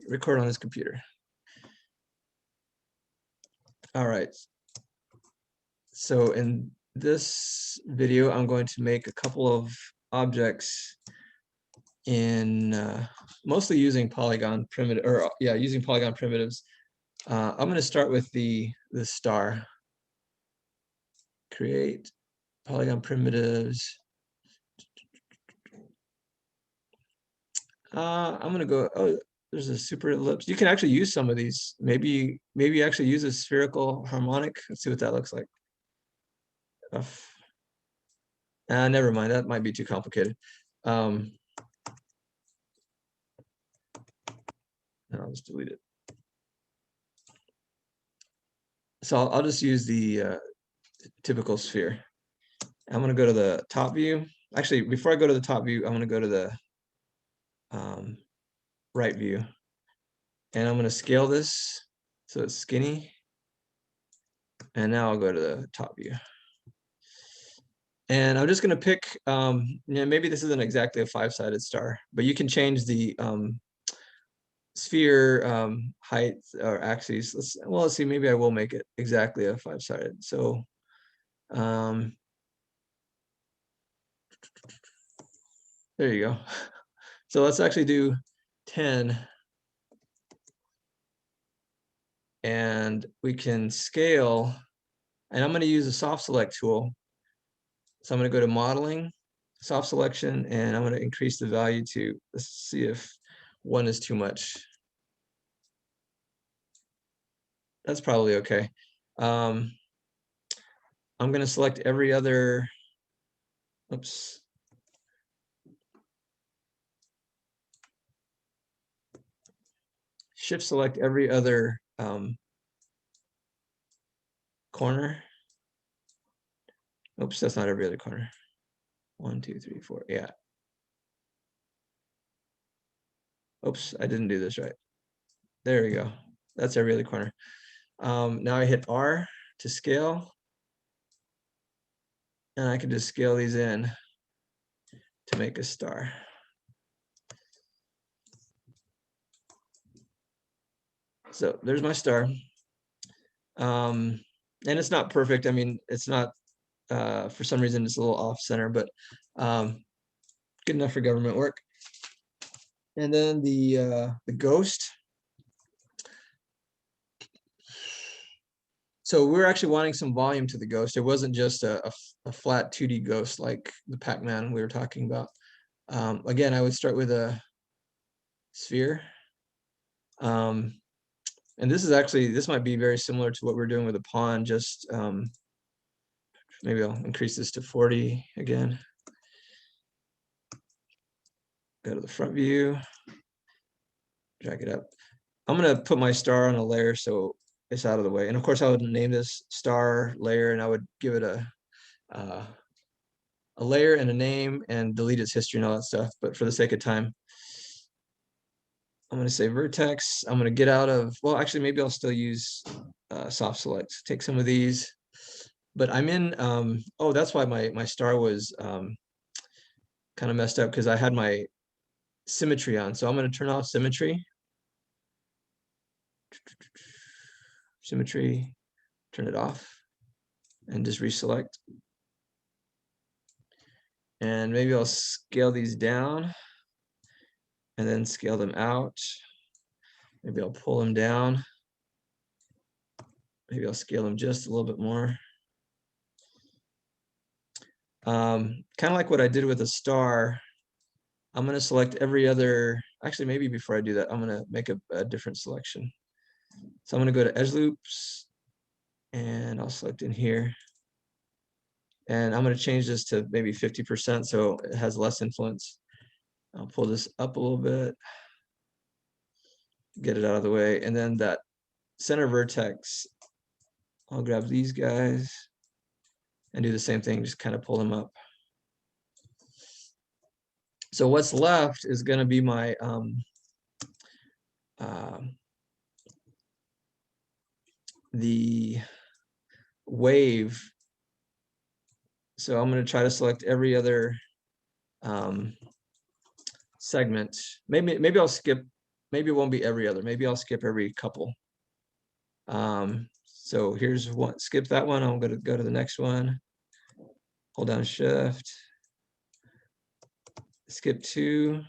record on this computer. All right. So in this video, I'm going to make a couple of objects in mostly using polygon primitive, or yeah, using polygon primitives. I'm going to start with the star. Create polygon primitives. I'm going to go. Oh, there's a super ellipse. You can actually use some of these. Maybe actually use a spherical harmonic. Let's see what that looks like. Never mind. That might be too complicated. I'll just delete it. So I'll just use the typical sphere. I'm going to go to the top view. Actually, before I go to the top view, I'm going to go to the right view. And I'm going to scale this so it's skinny. And now I'll go to the top view. And I'm just going to pick, maybe this isn't exactly a 5-sided star, but you can change the sphere height or axes. Let's see, maybe I will make it exactly a 5-sided. So there you go. So let's actually do 10. And we can scale, and I'm going to use a soft select tool. So I'm going to go to modeling, soft selection, and I'm going to increase the value to, let's see if 1 is too much. That's probably okay. I'm going to select every other, oops. Shift select every other corner. Oops, that's not every other corner. 1, 2, 3, 4, yeah. Oops, I didn't do this right. There we go. That's every other corner. Now I hit R to scale. And I can just scale these in to make a star. So there's my star. And it's not perfect. I mean, it's not, for some reason, it's a little off center, but good enough for government work. And then the ghost. So we're actually wanting some volume to the ghost. It wasn't just a flat 2D ghost like the Pac-Man we were talking about. Again, I would start with a sphere. And this might be very similar to what we're doing with a pawn, just maybe I'll increase this to 40 again. Go to the front view, drag it up. I'm gonna put my star on a layer so it's out of the way. And of course I would name this star layer and I would give it a layer and a name and delete its history and all that stuff. But for the sake of time, I'm gonna say vertex. I'm gonna get out of, well, actually maybe I'll still use soft select. Take some of these. But I'm in, oh, that's why my star was kind of messed up because I had my symmetry on. So I'm going to turn off symmetry. Symmetry, turn it off and just reselect. And maybe I'll scale these down and then scale them out. Maybe I'll pull them down. Maybe I'll scale them just a little bit more. Kind of like what I did with a star. I'm going to select every other, actually maybe before I do that, I'm going to make a different selection. So I'm going to go to edge loops and I'll select in here. And I'm going to change this to maybe 50% so it has less influence. I'll pull this up a little bit, get it out of the way. And then that center vertex, I'll grab these guys and do the same thing, just kind of pull them up. So what's left is going to be my the wave. So I'm going to try to select every other segment. Maybe I'll skip maybe it won't be every other. Maybe I'll skip every couple. So here's one, skip that one. I'm gonna go to the next one. Hold down Shift. Skip 2.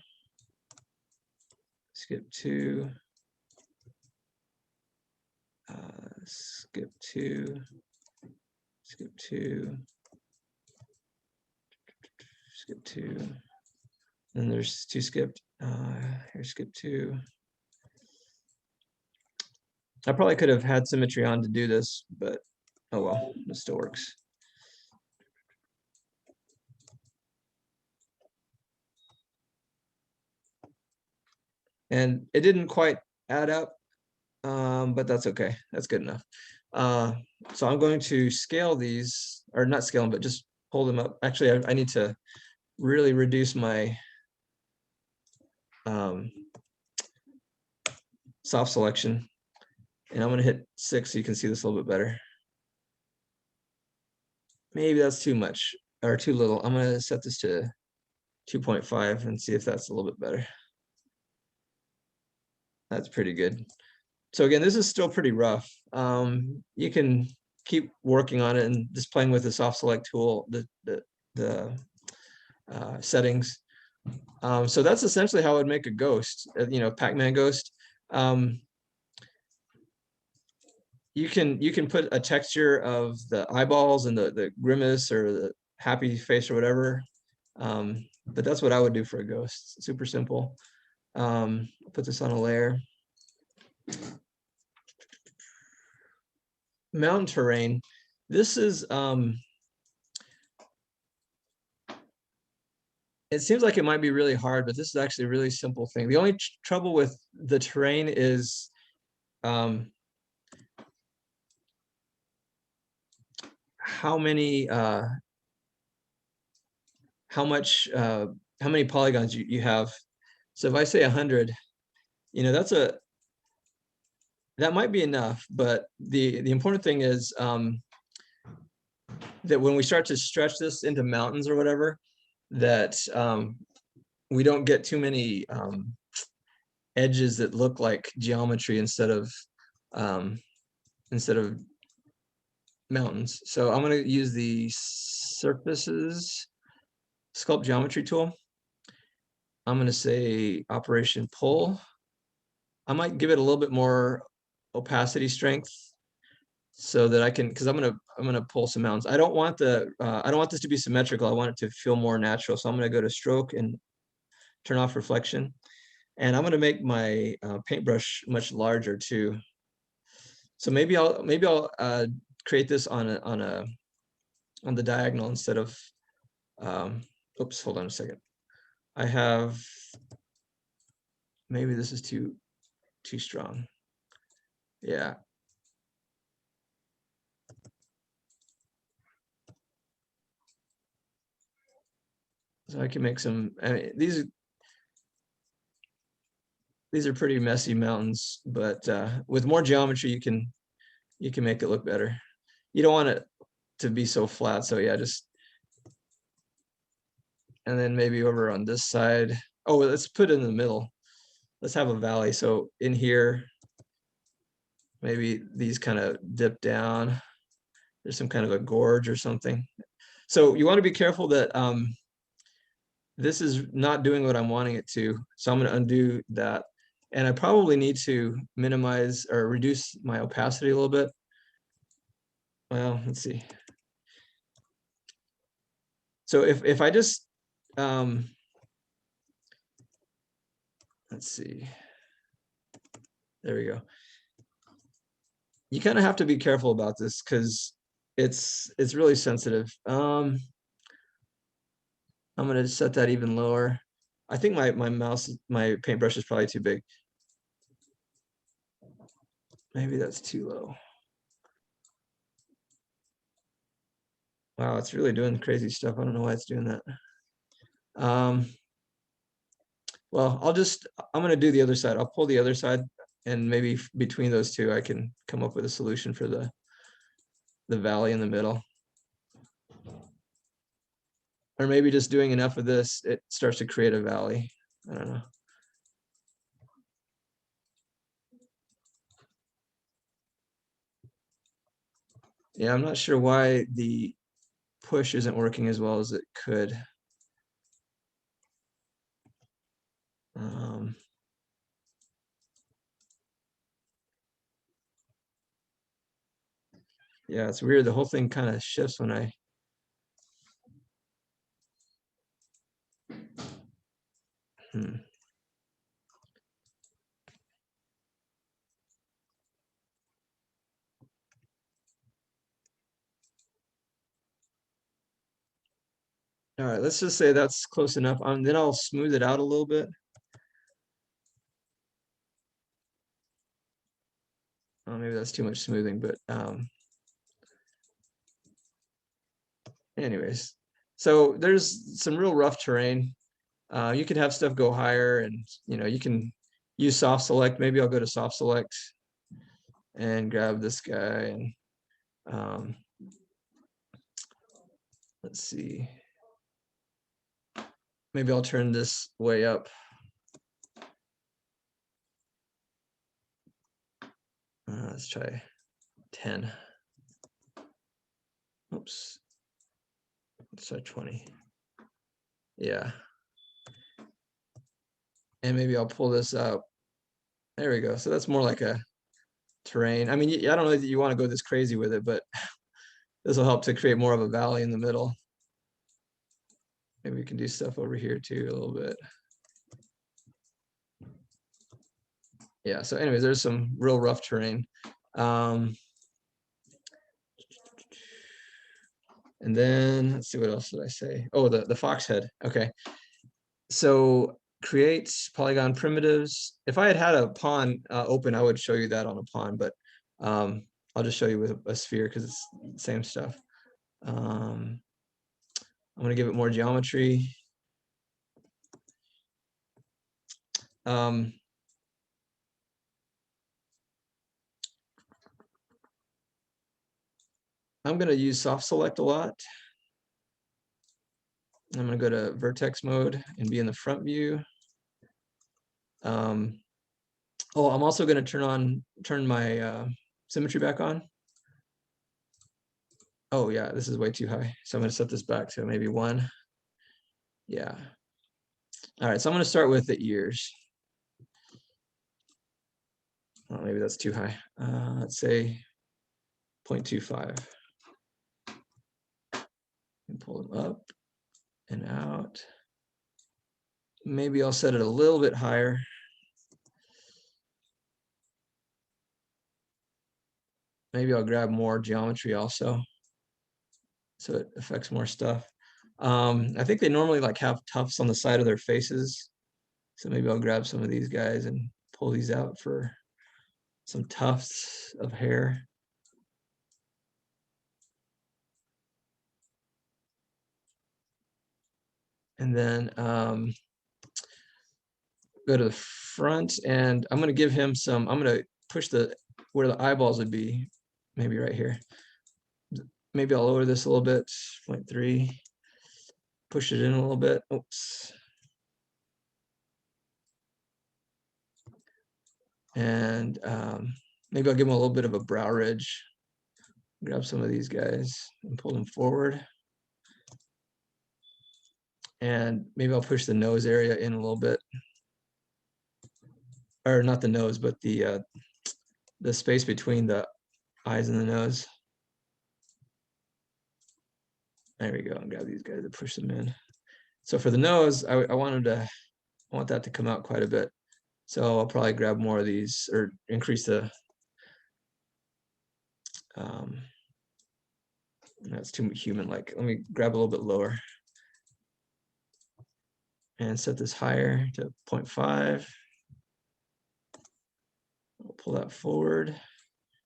Skip 2. Skip 2. Skip 2. Skip 2. And there's 2 skipped. Here's skip 2. I probably could have had symmetry on to do this, but oh well, it still works. And it didn't quite add up, but that's okay. That's good enough. So I'm going to scale these, or not scale them, but just pull them up. Actually, I need to really reduce my soft selection. And I'm going to hit 6 so you can see this a little bit better. Maybe that's too much or too little. I'm going to set this to 2.5 and see if that's a little bit better. That's pretty good. So again, this is still pretty rough. You can keep working on it and just playing with the soft select tool, the settings. So that's essentially how I would make a ghost, Pac-Man Ghost. You can put a texture of the eyeballs and the grimace or the happy face or whatever. But that's what I would do for a ghost. It's super simple. I'll put this on a layer. Mountain terrain. This is it seems like it might be really hard, but this is actually a really simple thing. The only trouble with the terrain is how many polygons you have. So if I say 100, that might be enough, but the important thing is that when we start to stretch this into mountains or whatever, that we don't get too many edges that look like geometry instead of mountains. So I'm going to use the surfaces sculpt geometry tool. I'm going to say operation pull. I might give it a little bit more opacity strength so that I can, because I'm gonna pull some mountains. I don't want this to be symmetrical. I want it to feel more natural. So I'm going to go to stroke and turn off reflection. And I'm going to make my paintbrush much larger too. So maybe I'll create this on the diagonal instead of oops, hold on a second. I have, maybe this is too strong. Yeah. So I can make some, I mean, these are pretty messy mountains, but with more geometry, you can make it look better. You don't want it to be so flat. So yeah, just, and then maybe over on this side. Oh, let's put it in the middle. Let's have a valley. So in here, maybe these kind of dip down. There's some kind of a gorge or something. So you want to be careful that this is not doing what I'm wanting it to. So I'm going to undo that. And I probably need to minimize or reduce my opacity a little bit. Well, let's see. So if I just, let's see, there we go. You kind of have to be careful about this because it's really sensitive. I'm going to set that even lower. I think my paintbrush is probably too big. Maybe that's too low. Wow, it's really doing crazy stuff. I don't know why it's doing that. Well, I'm going to do the other side. I'll pull the other side, and maybe between those two, I can come up with a solution for the valley in the middle. Or maybe just doing enough of this, it starts to create a valley. I don't know. Yeah, I'm not sure why the push isn't working as well as it could. Yeah, it's weird. The whole thing kind of shifts when I. Hmm. All right, let's just say that's close enough. Then I'll smooth it out a little bit. Oh, maybe that's too much smoothing, but anyways. So there's some real rough terrain. You could have stuff go higher, and you can use soft select. Maybe I'll go to soft select and grab this guy, and um, let's see. Maybe I'll turn this way up. Let's try 10. Oops. Let's try 20. Yeah. And maybe I'll pull this up. There we go. So that's more like a terrain. I mean, I don't know that you want to go this crazy with it, but this will help to create more of a valley in the middle. Maybe we can do stuff over here too a little bit. Yeah, so anyways, there's some real rough terrain. And then let's see, what else did I say? Oh, the Foxhead. Okay. So create polygon primitives. If I had had a pawn open, I would show you that on a pawn, but I'll just show you with a sphere because it's the same stuff. I'm gonna give it more geometry. I'm gonna use soft select a lot. I'm gonna go to vertex mode and be in the front view. Oh, I'm also gonna turn my symmetry back on. Oh yeah, this is way too high. So I'm gonna set this back to maybe 1. Yeah. All right, so I'm gonna start with the ears. Oh, maybe that's too high. Let's say 0.25. And pull them up and out. Maybe I'll set it a little bit higher. Maybe I'll grab more geometry also, so it affects more stuff. I think they normally like have tufts on the side of their faces, so maybe I'll grab some of these guys and pull these out for some tufts of hair. And then go to the front, and I'm gonna give him some, I'm gonna push where the eyeballs would be, maybe right here. Maybe I'll lower this a little bit, 0.3, push it in a little bit. Oops. And maybe I'll give him a little bit of a brow ridge. Grab some of these guys and pull them forward. And maybe I'll push the nose area in a little bit. Or not the nose, but the space between the eyes and the nose. There we go. And grab these guys to push them in. So for the nose, I want that to come out quite a bit. So I'll probably grab more of these or increase the. That's too human-like. Let me grab a little bit lower and set this higher to 0.5. I'll pull that forward.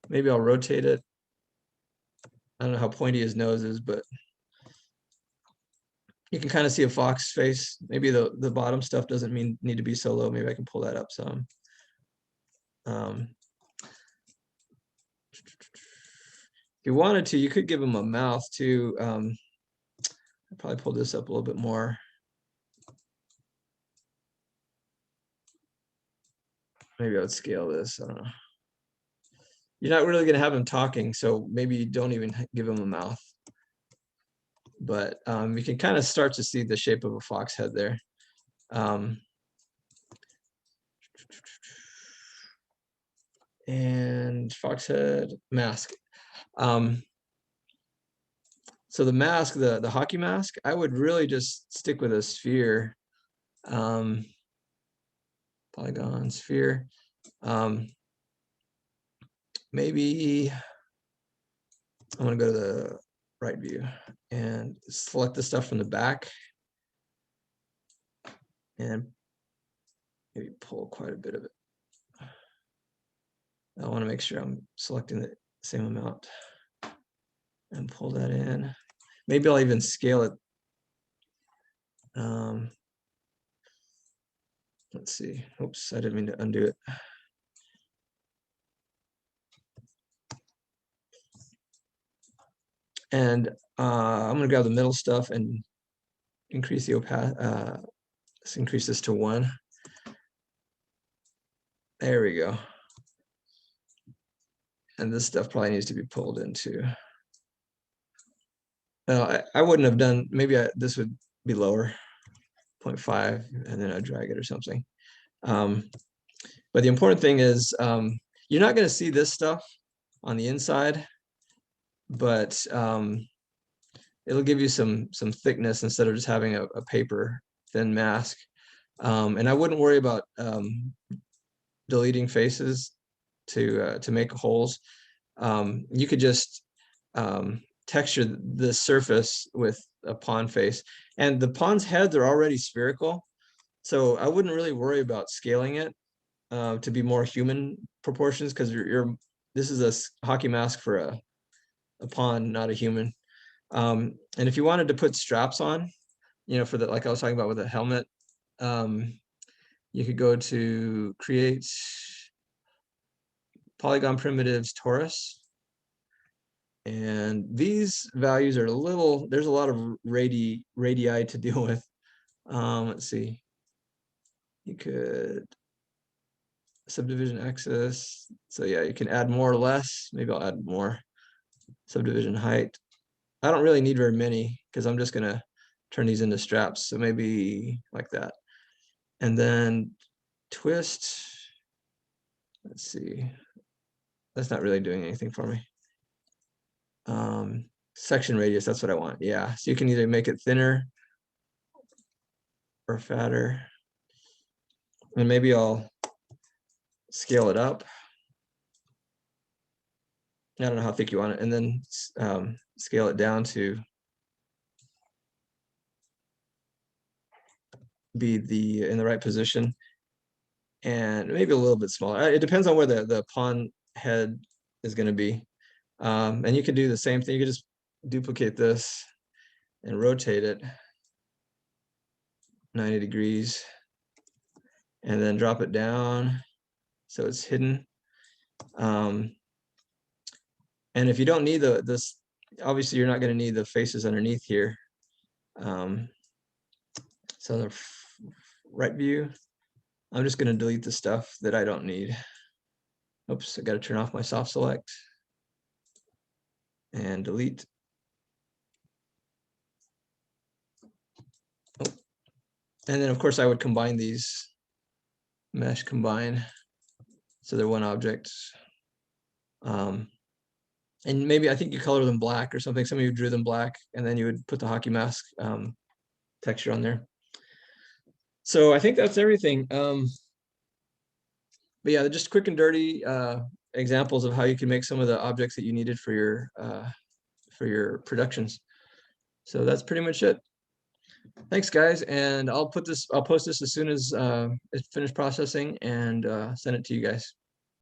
Maybe I'll rotate it. I don't know how pointy his nose is, but you can kind of see a fox face. Maybe the bottom stuff doesn't need to be so low. Maybe I can pull that up some. If you wanted to, you could give him a mouth too. I'll probably pull this up a little bit more. Maybe I would scale this. I don't know. you're not really going to have him talking, so maybe you don't even give him a mouth. But you can kind of start to see the shape of a fox head there. And fox head mask. So the mask, the hockey mask, I would really just stick with a sphere. Polygon, sphere. Maybe I'm gonna go to the right view and select the stuff from the back and maybe pull quite a bit of it. I want to make sure I'm selecting the same amount and pull that in. Maybe I'll even scale it. Let's see. Oops, I didn't mean to undo it. And I'm gonna grab the middle stuff and increase the opacity. Let's increase this to 1. There we go. And this stuff probably needs to be pulled into. No, I wouldn't have done, maybe this would be lower, 0.5, and then I'd drag it or something. But the important thing is you're not going to see this stuff on the inside, but it'll give you some thickness instead of just having a paper thin mask. And I wouldn't worry about deleting faces to make holes. You could just texture the surface with a pawn face, and the pawn's heads are already spherical, so I wouldn't really worry about scaling it to be more human proportions, because this is a hockey mask for a pawn, not a human. And if you wanted to put straps on, for the, like I was talking about with a helmet, you could go to create polygon primitives torus. And these values are there's a lot of radii to deal with. Let's see. You could subdivision axis. So yeah, you can add more or less. Maybe I'll add more. Subdivision height. I don't really need very many because I'm just gonna turn these into straps. So maybe like that. And then twist. Let's see. That's not really doing anything for me. Section radius, that's what I want. Yeah, so you can either make it thinner or fatter. And maybe I'll scale it up. I don't know how thick you want it. And then scale it down to be in the right position. And maybe a little bit smaller. It depends on where the pawn head is going to be. And you can do the same thing. You can just duplicate this and rotate it 90 degrees and then drop it down so it's hidden. And if you don't need this, obviously you're not going to need the faces underneath here. So the right view, I'm just going to delete the stuff that I don't need. Oops, I got to turn off my soft select and delete. Oh. And then of course I would combine these, mesh combine, so they're one object. And maybe I think you color them black or something. Some of you drew them black, and then you would put the hockey mask texture on there. So I think that's everything. But yeah, just quick and dirty examples of how you can make some of the objects that you needed for your productions. So that's pretty much it. Thanks, guys, and I'll post this as soon as it's finished processing and send it to you guys.